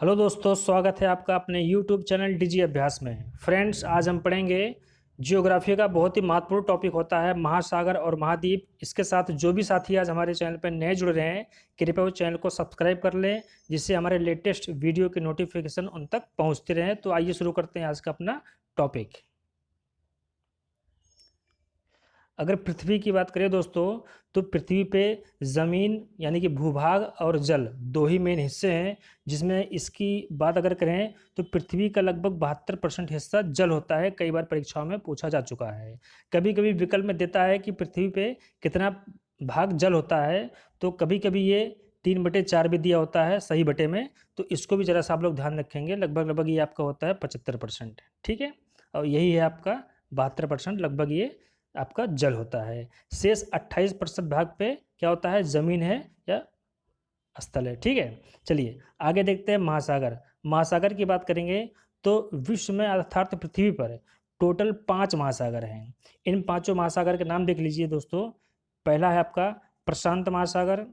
Hello दोस्तों, स्वागत है आपका अपने YouTube चैनल डीजी अभ्यास में। फ्रेंड्स, आज हम पढ़ेंगे जियोग्राफी का बहुत ही महत्वपूर्ण टॉपिक होता है महासागर और महाद्वीप। इसके साथ जो भी साथी आज हमारे चैनल पर नए जुड़ रहे हैं, कृपया वो चैनल को सब्सक्राइब कर लें, जिससे हमारे लेटेस्ट वीडियो की नोटिफिकेशन उन तक पहुंचते रहें। तो आइए शुरू करते हैं आज का अपना टॉपिक। अगर पृथ्वी की बात करें दोस्तों, तो पृथ्वी पे ज़मीन यानी कि भूभाग और जल दो ही मेन हिस्से हैं। जिसमें इसकी बात अगर करें तो पृथ्वी का लगभग 72% हिस्सा जल होता है। कई बार परीक्षाओं में पूछा जा चुका है। कभी कभी विकल्प में देता है कि पृथ्वी पे कितना भाग जल होता है, तो कभी कभी ये 3/4 भी दिया होता है सही बटे में। तो इसको भी ज़रा सा आप लोग ध्यान रखेंगे। लगभग लगभग ये आपका होता है 75%। ठीक है, और यही है आपका 72%, लगभग ये आपका जल होता है। शेष 28% भाग पे क्या होता है, जमीन है या स्थल है। ठीक है, चलिए आगे देखते हैं महासागर। महासागर की बात करेंगे तो विश्व में अर्थात पृथ्वी पर टोटल 5 महासागर हैं। इन पांचों महासागर के नाम देख लीजिए दोस्तों। पहला है आपका प्रशांत महासागर।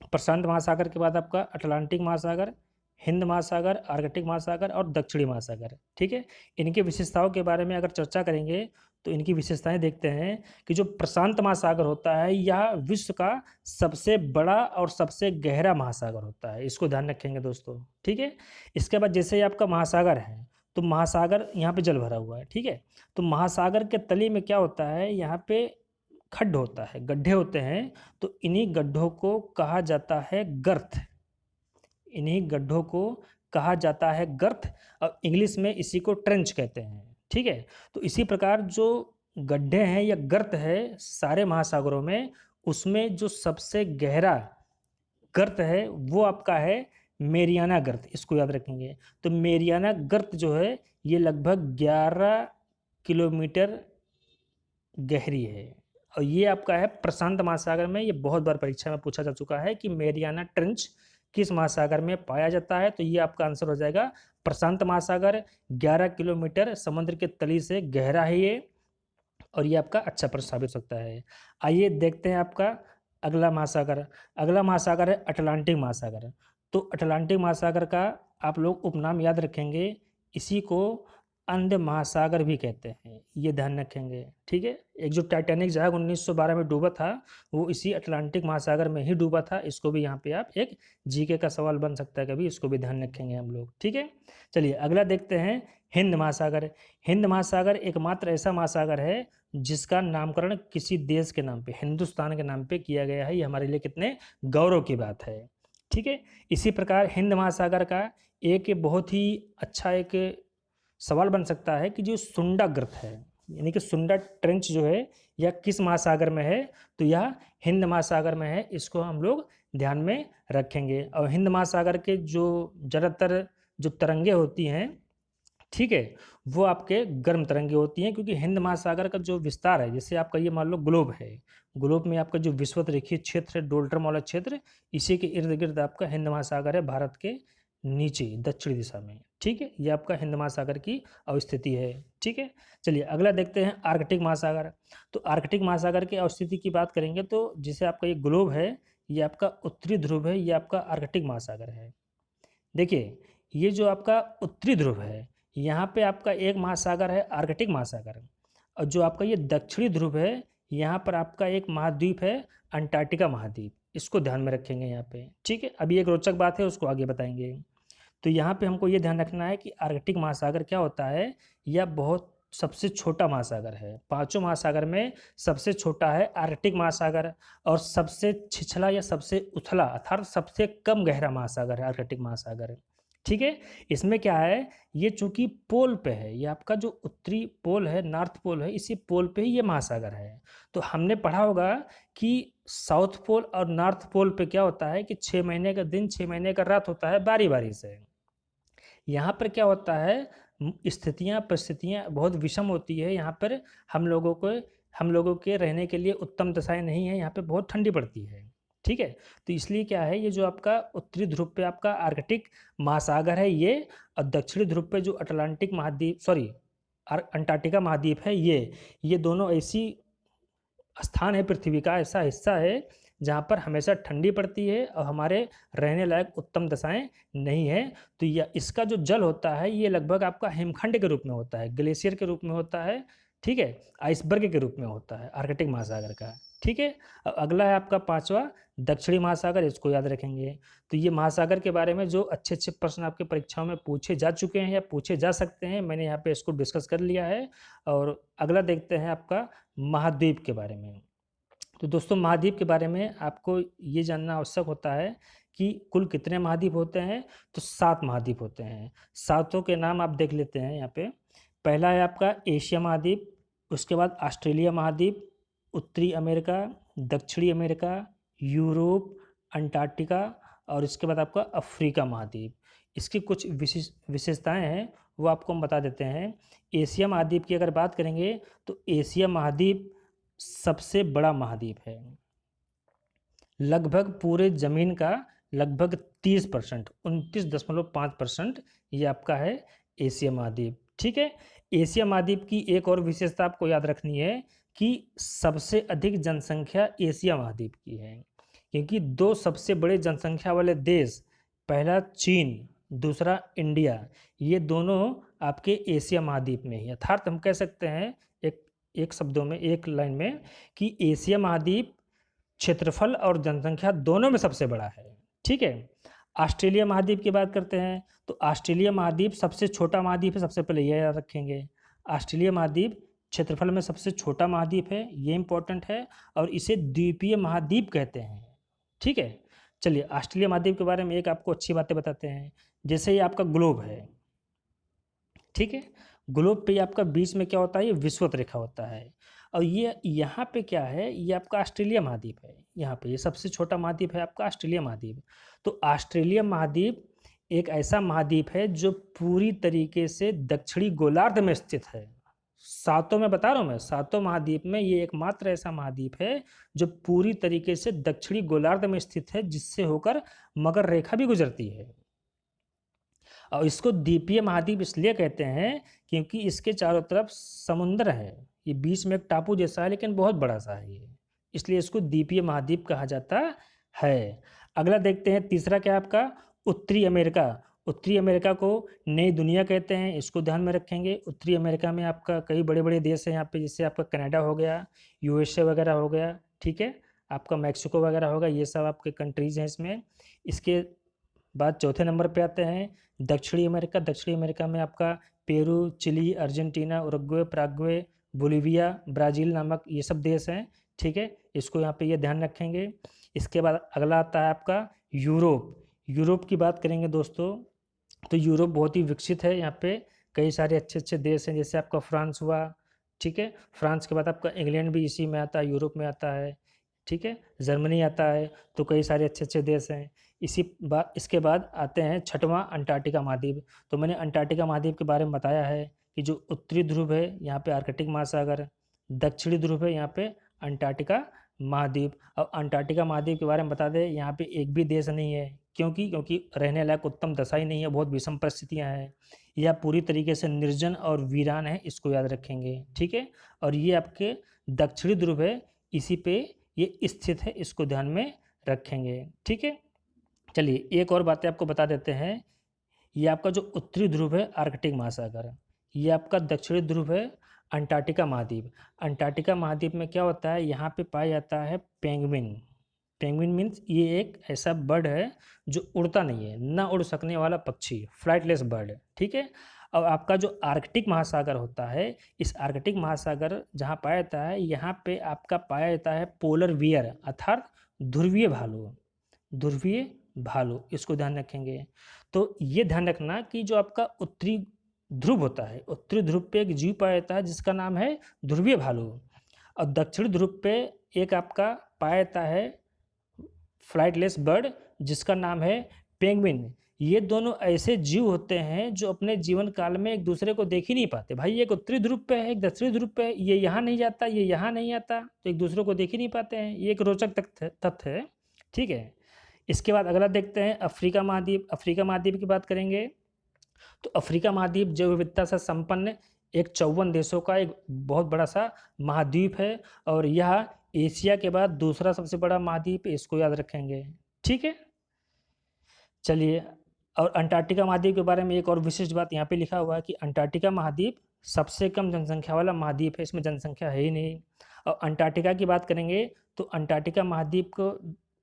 प्रशांत महासागर के बाद आपका अटलांटिक महासागर, हिंद महासागर, आर्कटिक महासागर और दक्षिणी महासागर। ठीक है, इनकी विशेषताओं के बारे में अगर चर्चा करेंगे तो इनकी विशेषताएं देखते हैं कि जो प्रशांत महासागर होता है यह विश्व का सबसे बड़ा और सबसे गहरा महासागर होता है। इसको ध्यान रखेंगे दोस्तों। ठीक है, इसके बाद जैसे ही आपका महासागर है तो महासागर यहाँ पे जल भरा हुआ है। ठीक है, तो महासागर के तली में क्या होता है, यहाँ पे खड्ड होता है, गड्ढे होते हैं। तो इन्हीं गड्ढों को कहा जाता है गर्त। इन्हीं गड्ढों को कहा जाता है गर्त, और इंग्लिश में इसी को ट्रेंच कहते हैं। ठीक है, तो इसी प्रकार जो गड्ढे हैं या गर्त है सारे महासागरों में, उसमें जो सबसे गहरा गर्त है वो आपका है मेरियाना गर्त। इसको याद रखेंगे। तो मेरियाना गर्त जो है ये लगभग 11 किलोमीटर गहरी है। और ये आपका है प्रशांत महासागर में। ये बहुत बार परीक्षा में पूछा जा चुका है कि मेरियाना ट्रेंच किस महासागर में पाया जाता है। तो ये आपका आंसर हो जाएगा प्रशांत महासागर। 11 किलोमीटर समुद्र के तली से गहरा है ये, और ये आपका अच्छा प्रश्न साबित हो सकता है। आइए देखते हैं आपका अगला महासागर। अगला महासागर है अटलांटिक महासागर। तो अटलांटिक महासागर का आप लोग उपनाम याद रखेंगे, इसी को अंध महासागर भी कहते हैं, ये ध्यान रखेंगे। ठीक है, एक जो टाइटैनिक जहाज 1912 में डूबा था वो इसी अटलांटिक महासागर में ही डूबा था। इसको भी यहाँ पे आप एक जीके का सवाल बन सकता है कभी, इसको भी ध्यान रखेंगे हम लोग। ठीक है, चलिए अगला देखते हैं हिंद महासागर। हिंद महासागर एकमात्र ऐसा महासागर है जिसका नामकरण किसी देश के नाम पे, हिंदुस्तान के नाम पे किया गया है। ये हमारे लिए कितने गौरव की बात है। ठीक है, इसी प्रकार हिंद महासागर का एक बहुत ही अच्छा एक सवाल बन सकता है कि जो सुंडा गर्त है यानी कि सुंडा ट्रेंच जो है यह किस महासागर में है। तो यह हिंद महासागर में है। इसको हम लोग ध्यान में रखेंगे। और हिंद महासागर के जो ज़्यादातर जो तरंगे होती हैं, ठीक है, वो आपके गर्म तरंगे होती हैं, क्योंकि हिंद महासागर का जो विस्तार है, जैसे आपका ये मान लो ग्लोब है, ग्लोब में आपका जो विषुवत रेखीय क्षेत्र है, डोल्टन वाला क्षेत्र, इसी के इर्द गिर्द आपका हिंद महासागर है, भारत के नीचे दक्षिणी दिशा में। ठीक है, ये आपका हिंद महासागर की अवस्थिति है। ठीक है, चलिए अगला देखते हैं आर्कटिक महासागर। तो आर्कटिक महासागर की अवस्थिति की बात करेंगे तो जैसे आपका ये ग्लोब है, ये आपका उत्तरी ध्रुव है, ये आपका आर्कटिक महासागर है। देखिए ये जो आपका उत्तरी ध्रुव है, यहाँ पे आपका एक महासागर है आर्कटिक महासागर, और जो आपका ये दक्षिणी ध्रुव है यहाँ पर आपका एक महाद्वीप है अंटार्कटिका महाद्वीप। इसको ध्यान में रखेंगे यहाँ पे। ठीक है, अभी एक रोचक बात है उसको आगे बताएंगे। तो यहाँ पे हमको ये ध्यान रखना है कि आर्कटिक महासागर क्या होता है, यह बहुत सबसे छोटा महासागर है। पांचों महासागर में सबसे छोटा है आर्कटिक महासागर, और सबसे छिछला या सबसे उथला अर्थात सबसे कम गहरा महासागर है आर्कटिक महासागर। ठीक है, इसमें क्या है, ये चूंकि पोल पे है, ये आपका जो उत्तरी पोल है, नॉर्थ पोल है, इसी पोल पे ही ये महासागर है। तो हमने पढ़ा होगा कि साउथ पोल और नॉर्थ पोल पे क्या होता है कि 6 महीने का दिन 6 महीने का रात होता है बारी बारी से। यहाँ पर क्या होता है, स्थितियाँ परिस्थितियाँ बहुत विषम होती है। यहाँ पर हम लोगों के रहने के लिए उत्तम दशाएं नहीं है। यहाँ पे बहुत ठंडी पड़ती है। ठीक है, तो इसलिए क्या है, ये जो आपका उत्तरी ध्रुव पे आपका आर्कटिक महासागर है ये, और दक्षिणी ध्रुव पे जो अटलांटिक महाद्वीप अंटार्कटिका महाद्वीप है ये दोनों ऐसी स्थान है पृथ्वी का, ऐसा हिस्सा है जहाँ पर हमेशा ठंडी पड़ती है और हमारे रहने लायक उत्तम दशाएं नहीं है। तो यह इसका जो जल होता है ये लगभग आपका हिमखंड के रूप में होता है, ग्लेशियर के रूप में होता है, ठीक है, आइसबर्ग के रूप में होता है आर्कटिक महासागर का, ठीक है। अब अगला है आपका पांचवा दक्षिणी महासागर, इसको याद रखेंगे। तो ये महासागर के बारे में जो अच्छे अच्छे प्रश्न आपके परीक्षाओं में पूछे जा चुके हैं या पूछे जा सकते हैं, मैंने यहाँ पे इसको डिस्कस कर लिया है। और अगला देखते हैं आपका महाद्वीप के बारे में। तो दोस्तों महाद्वीप के बारे में आपको ये जानना आवश्यक होता है कि कुल कितने महाद्वीप होते हैं। तो 7 महाद्वीप होते हैं। सातों के नाम आप देख लेते हैं यहाँ पे। पहला है आपका एशिया महाद्वीप, उसके बाद ऑस्ट्रेलिया महाद्वीप, उत्तरी अमेरिका, दक्षिणी अमेरिका, यूरोप, अंटार्कटिका और इसके बाद आपका अफ्रीका महाद्वीप। इसकी कुछ विशेषताएं हैं वो आपको हम बता देते हैं। एशिया महाद्वीप की अगर बात करेंगे तो एशिया महाद्वीप सबसे बड़ा महाद्वीप है। लगभग पूरे ज़मीन का लगभग 30%, 29.5% ये आपका है एशिया महाद्वीप, ठीक है। एशिया महाद्वीप की एक और विशेषता आपको याद रखनी है कि सबसे अधिक जनसंख्या एशिया महाद्वीप की है, क्योंकि 2 सबसे बड़े जनसंख्या वाले देश, पहला चीन, दूसरा इंडिया, ये दोनों आपके एशिया महाद्वीप में ही। अर्थात हम कह सकते हैं एक शब्दों में, एक लाइन में, कि एशिया महाद्वीप क्षेत्रफल और जनसंख्या दोनों में सबसे बड़ा है, ठीक है। ऑस्ट्रेलिया महाद्वीप की बात करते हैं तो ऑस्ट्रेलिया महाद्वीप सबसे छोटा महाद्वीप है, सबसे पहले यह याद रखेंगे। ऑस्ट्रेलिया महाद्वीप क्षेत्रफल में सबसे छोटा महाद्वीप है, ये इंपॉर्टेंट है, और इसे द्वीपीय महाद्वीप कहते हैं, ठीक है। चलिए ऑस्ट्रेलिया महाद्वीप के बारे में एक आपको अच्छी बातें बताते हैं। जैसे ये आपका ग्लोब है, ठीक है, ग्लोब पे आपका बीच में क्या होता है, ये विषुवत रेखा होता है। और ये यहाँ पे क्या है, ये आपका ऑस्ट्रेलिया महाद्वीप है। यहाँ पे ये सबसे छोटा महाद्वीप है आपका ऑस्ट्रेलिया महाद्वीप। तो ऑस्ट्रेलिया महाद्वीप एक ऐसा महाद्वीप है जो पूरी तरीके से दक्षिणी गोलार्ध में स्थित है। सातों में बता रहा हूँ मैं, सातों महाद्वीप में ये एकमात्र ऐसा महाद्वीप है जो पूरी तरीके से दक्षिणी गोलार्ध में स्थित है, जिससे होकर मकर रेखा भी गुजरती है। और इसको द्वीपीय महाद्वीप इसलिए कहते हैं क्योंकि इसके चारों तरफ समुद्र है, ये बीच में एक टापू जैसा है लेकिन बहुत बड़ा सा है ये, इसलिए इसको द्वीपीय महाद्वीप कहा जाता है। अगला देखते हैं, तीसरा क्या है आपका उत्तरी अमेरिका। उत्तरी अमेरिका को नई दुनिया कहते हैं, इसको ध्यान में रखेंगे। उत्तरी अमेरिका में आपका कई बड़े बड़े देश हैं यहाँ पे, जैसे आपका कनाडा हो गया, यूएसए वगैरह हो गया, ठीक है, आपका मैक्सिको वगैरह होगा, ये सब आपके कंट्रीज़ हैं इसमें। इसके बाद चौथे नंबर पे आते हैं दक्षिणी अमेरिका। दक्षिणी अमेरिका में आपका Peru, Chile, Argentina, Uruguay, Paraguay, Bolivia, Brazil नामक ये सब देश हैं, ठीक है, इसको यहाँ पे ये ध्यान रखेंगे। इसके बाद अगला आता है आपका यूरोप। यूरोप की बात करेंगे दोस्तों तो यूरोप बहुत ही विकसित है, यहाँ पे कई सारे अच्छे अच्छे देश हैं, जैसे आपका फ्रांस हुआ, ठीक है, फ्रांस के बाद आपका इंग्लैंड भी इसी में आता है, यूरोप में आता है, ठीक है, जर्मनी आता है, तो कई सारे अच्छे अच्छे देश हैं। इसके बाद आते हैं छठवां अंटार्कटिका महाद्वीप। तो मैंने अंटार्कटिका महाद्वीप के बारे में बताया है कि जो उत्तरी ध्रुव है यहाँ पे आर्कटिक महासागर, दक्षिणी ध्रुव है यहाँ पे अंटार्कटिका महाद्वीप। अब अंटार्कटिका महाद्वीप के बारे में बता दें, यहाँ पे एक भी देश नहीं है, क्योंकि रहने लायक उत्तम दशा ही नहीं है, बहुत विषम परिस्थितियाँ हैं, यह पूरी तरीके से निर्जन और वीरान है, इसको याद रखेंगे, ठीक है। और ये आपके दक्षिणी ध्रुव है, इसी पे ये स्थित है, इसको ध्यान में रखेंगे, ठीक है। चलिए एक और बातें आपको बता देते हैं। ये आपका जो उत्तरी ध्रुव है आर्कटिक महासागर, ये आपका दक्षिणी ध्रुव है अंटार्कटिका महाद्वीप। अंटार्कटिका महाद्वीप में क्या होता है, यहाँ पे पाया जाता है पेंगुइन। पेंगुइन मीन्स ये एक ऐसा बर्ड है जो उड़ता नहीं है, ना उड़ सकने वाला पक्षी, फ्लाइटलेस बर्ड, ठीक है। और आपका जो आर्कटिक महासागर होता है, इस आर्कटिक महासागर जहाँ पाया जाता है, यहाँ पे आपका पाया जाता है पोलर बियर, अर्थात ध्रुवीय भालू। ध्रुवीय भालू, इसको ध्यान रखेंगे। तो ये ध्यान रखना कि जो आपका उत्तरी ध्रुव होता है, उत्तरी ध्रुव पे एक जीव पाया जाता है जिसका नाम है ध्रुवीय भालू, और दक्षिणी ध्रुव पे एक आपका पाया जाता है फ्लाइटलेस बर्ड जिसका नाम है पेंगुइन। ये दोनों ऐसे जीव होते हैं जो अपने जीवन काल में एक दूसरे को देख ही नहीं पाते। भाई एक उत्तरी ध्रुव पे है, एक दक्षिणी ध्रुव पे है, ये यहाँ नहीं जाता, ये यहाँ नहीं आता, तो एक दूसरे को देख ही नहीं पाते हैं। ये एक रोचक तथ्य है, ठीक है। इसके बाद अगला देखते हैं अफ्रीका महाद्वीप। अफ्रीका महाद्वीप की बात करेंगे तो अफ्रीका महाद्वीप जैव विविधता से संपन्न एक 54 देशों का एक बहुत बड़ा सा महाद्वीप है, और यह एशिया के बाद दूसरा सबसे बड़ा महाद्वीप, इसको याद रखेंगे। ठीक है, चलिए। और अंटार्कटिका महाद्वीप के बारे में एक और विशिष्ट बात यहाँ पे लिखा हुआ है कि अंटार्कटिका महाद्वीप सबसे कम जनसंख्या वाला महाद्वीप है, इसमें जनसंख्या है ही नहीं। और अंटार्कटिका की बात करेंगे तो अंटार्कटिका महाद्वीप को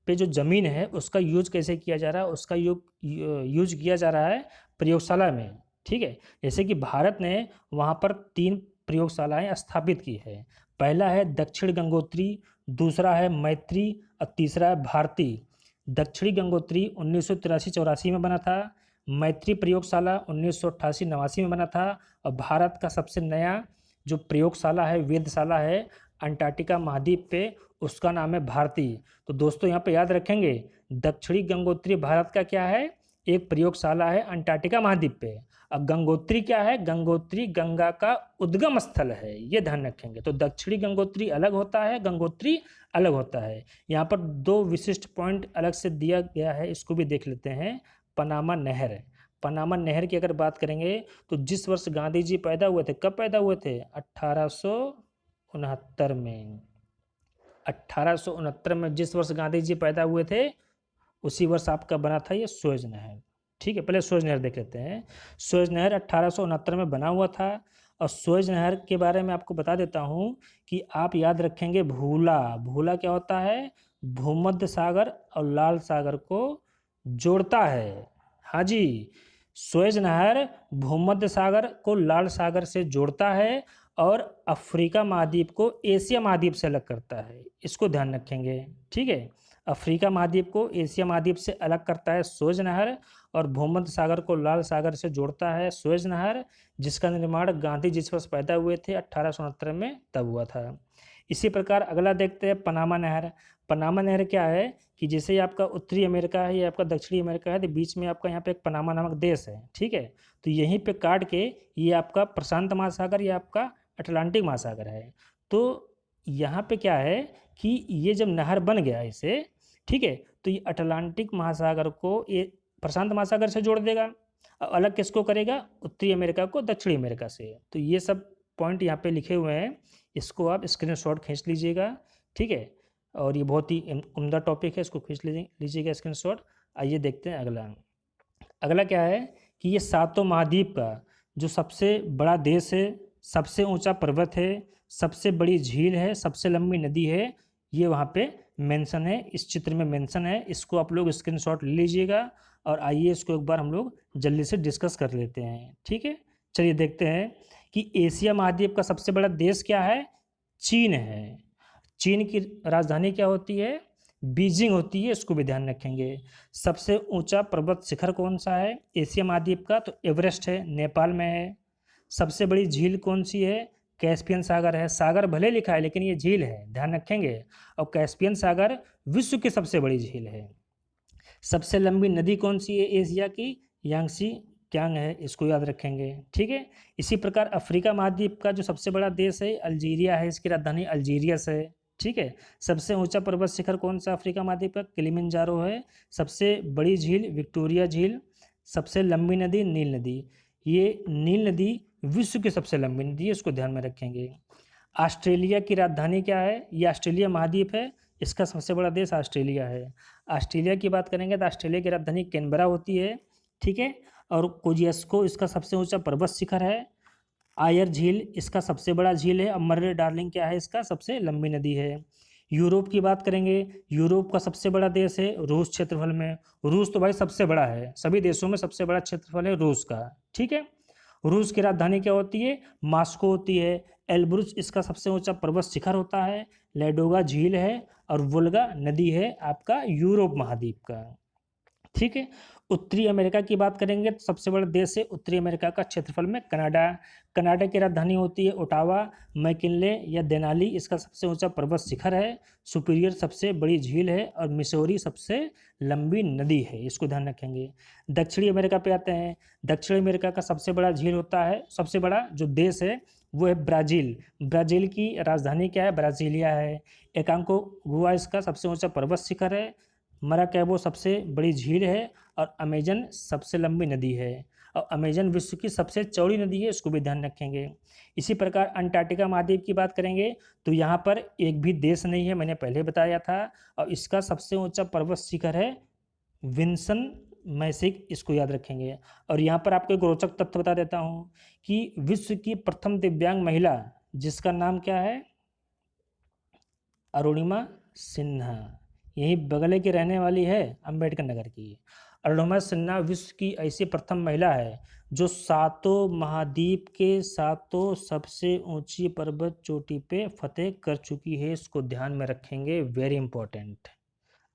पे जो ज़मीन है उसका यूज कैसे किया जा रहा है, उसका यूज किया जा रहा है प्रयोगशाला में। ठीक है, जैसे कि भारत ने वहाँ पर 3 प्रयोगशालाएं स्थापित की है। पहला है दक्षिण गंगोत्री, दूसरा है मैत्री और तीसरा है भारती। दक्षिणी गंगोत्री 1983-84 में बना था, मैत्री प्रयोगशाला 1988-89 में बना था, और भारत का सबसे नया जो प्रयोगशाला है, वेधशाला है अंटार्कटिका महाद्वीप पे, उसका नाम है भारती। तो दोस्तों यहाँ पे याद रखेंगे, दक्षिणी गंगोत्री भारत का क्या है, एक प्रयोगशाला है अंटार्कटिका महाद्वीप पे। अब गंगोत्री क्या है, गंगोत्री गंगा का उद्गम स्थल है, ये ध्यान रखेंगे। तो दक्षिणी गंगोत्री अलग होता है, गंगोत्री अलग होता है। यहाँ पर 2 विशिष्ट पॉइंट अलग से दिया गया है, इसको भी देख लेते हैं। पनामा नहर, पनामा नहर की अगर बात करेंगे तो जिस वर्ष गांधी जी पैदा हुए थे, कब पैदा हुए थे, 1869 में। 1869 में जिस वर्ष गांधी जी पैदा हुए थे, उसी वर्ष आपका बना था ये सुएज नहर। ठीक है, पहले सुएज नहर देख लेते हैं। सुएज नहर 1869 में बना हुआ था। और सुएज नहर के बारे में आपको बता देता हूँ कि आप याद रखेंगे भूला। भूला क्या होता है, भूमध्य सागर और लाल सागर को जोड़ता है। हाँ जी, सुएज नहर भूमध्य सागर को लाल सागर से जोड़ता है और अफ्रीका महाद्वीप को एशिया महाद्वीप से अलग करता है, इसको ध्यान रखेंगे। ठीक है, अफ्रीका महाद्वीप को एशिया महाद्वीप से अलग करता है सुएज नहर, और भूमध्य सागर को लाल सागर से जोड़ता है सुएज नहर, जिसका निर्माण गांधी जिस वर्ष पैदा हुए थे 1869 में तब हुआ था। इसी प्रकार अगला देखते हैं पनामा नहर। पनामा नहर क्या है कि जैसे ही आपका उत्तरी अमेरिका है, ये आपका दक्षिणी अमेरिका है, तो बीच में आपका यहाँ पे एक पनामा नामक देश है। ठीक है, तो यहीं पे काट के ये आपका प्रशांत महासागर, ये आपका अटलांटिक महासागर है। तो यहाँ पे क्या है कि ये जब नहर बन गया इसे, ठीक है, तो ये अटलांटिक महासागर को ये प्रशांत महासागर से जोड़ देगा। अलग किसको करेगा, उत्तरी अमेरिका को दक्षिणी अमेरिका से। तो ये सब पॉइंट यहाँ पे लिखे हुए हैं, इसको आप स्क्रीनशॉट खींच लीजिएगा। ठीक है, और ये बहुत ही उम्दा टॉपिक है, इसको खींच लीजिएगा स्क्रीनशॉट। आइए देखते हैं अगला। अगला क्या है कि ये 7 महाद्वीप का जो सबसे बड़ा देश है, सबसे ऊंचा पर्वत है, सबसे बड़ी झील है, सबसे लंबी नदी है, ये वहाँ पे मेंशन है, इस चित्र में मेंशन है। इसको आप लोग स्क्रीनशॉट ले लीजिएगा और आइए इसको एक बार हम लोग जल्दी से डिस्कस कर लेते हैं। ठीक है, चलिए देखते हैं कि एशिया महाद्वीप का सबसे बड़ा देश क्या है, चीन है। चीन की राजधानी क्या होती है, बीजिंग होती है, इसको भी ध्यान रखेंगे। सबसे ऊंचा पर्वत शिखर कौन सा है एशिया महाद्वीप का, तो एवरेस्ट है, नेपाल में है। सबसे बड़ी झील कौन सी है, कैस्पियन सागर है। सागर भले लिखा है लेकिन ये झील है, ध्यान रखेंगे। और कैस्पियन सागर विश्व की सबसे बड़ी झील है। सबसे लंबी नदी कौन सी है एशिया की, यांगसी क्यांग है, इसको याद रखेंगे। ठीक है, इसी प्रकार अफ्रीका महाद्वीप का जो सबसे बड़ा देश है अल्जीरिया है, इसकी राजधानी अल्जीरियस है। ठीक है, सबसे ऊंचा पर्वत शिखर कौन सा अफ्रीका महाद्वीप का, किलिमंजारो है। सबसे बड़ी झील विक्टोरिया झील। सबसे लंबी नदी नील नदी, ये नील नदी विश्व की सबसे लंबी नदी है, इसको ध्यान में रखेंगे। ऑस्ट्रेलिया की राजधानी क्या है, ये ऑस्ट्रेलिया महाद्वीप है, इसका सबसे बड़ा देश ऑस्ट्रेलिया है। ऑस्ट्रेलिया की बात करेंगे तो ऑस्ट्रेलिया की राजधानी कैनबरा होती है। ठीक है, और कोजियास्को इसका सबसे ऊंचा पर्वत शिखर है। आयर झील इसका सबसे बड़ा झील है। और मर्रे डार्लिंग क्या है, इसका सबसे लंबी नदी है। यूरोप की बात करेंगे, यूरोप का सबसे बड़ा देश है रूस क्षेत्रफल में। रूस तो भाई सबसे बड़ा है, सभी देशों में सबसे बड़ा क्षेत्रफल है रूस का। ठीक है, रूस की राजधानी क्या होती है, मास्को होती है। एल्ब्रुज इसका सबसे ऊंचा पर्वत शिखर होता है। लेडोगा झील है और वोल्गा नदी है आपका यूरोप महाद्वीप का। ठीक है, उत्तरी अमेरिका की बात करेंगे तो सबसे बड़ा देश है उत्तरी अमेरिका का क्षेत्रफल में कनाडा। कनाडा की राजधानी होती है ओटावा। मैकिनले या देनाली इसका सबसे ऊंचा पर्वत शिखर है। सुपीरियर सबसे बड़ी झील है और मिसौरी सबसे लंबी नदी है, इसको ध्यान रखेंगे। दक्षिणी अमेरिका पे आते हैं। दक्षिण अमेरिका का सबसे बड़ा झील होता है, सबसे बड़ा जो देश है वो है ब्राज़ील। ब्राज़ील की राजधानी क्या है, ब्राज़ीलिया है। एकांको गुआ इसका सबसे ऊंचा पर्वत शिखर है। मराकैबो सबसे बड़ी झील है और अमेजन सबसे लंबी नदी है और अमेजन विश्व की सबसे चौड़ी नदी है, इसको भी ध्यान रखेंगे। इसी प्रकार अंटार्कटिका महाद्वीप की बात करेंगे तो यहाँ पर एक भी देश नहीं है, मैंने पहले बताया था, और इसका सबसे ऊंचा पर्वत शिखर है विंसन मैसिक, इसको याद रखेंगे। और यहाँ पर आपको एक रोचक तथ्य बता देता हूँ कि विश्व की प्रथम दिव्यांग महिला जिसका नाम क्या है, अरुणिमा सिन्हा, यही बगले की रहने वाली है, अंबेडकर नगर की। अरुणिमा सिन्हा विश्व की ऐसी प्रथम महिला है जो सातों महाद्वीप के सातों सबसे ऊंची पर्वत चोटी पे फतेह कर चुकी है, इसको ध्यान में रखेंगे, वेरी इंपॉर्टेंट।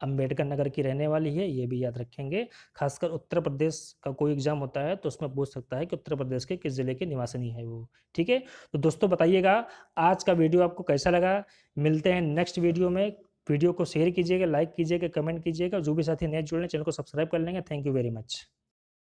अंबेडकर नगर की रहने वाली है, ये भी याद रखेंगे। खासकर उत्तर प्रदेश का कोई एग्जाम होता है तो उसमें पूछ सकता है कि उत्तर प्रदेश के किस जिले की निवासिनी है वो। ठीक है, तो दोस्तों बताइएगा आज का वीडियो आपको कैसा लगा। मिलते हैं नेक्स्ट वीडियो में। वीडियो को शेयर कीजिएगा, लाइक कीजिएगा, कमेंट कीजिएगा। जो भी साथी नए जुड़ रहे हैं चैनल को सब्सक्राइब कर लेंगे। Thank you very much.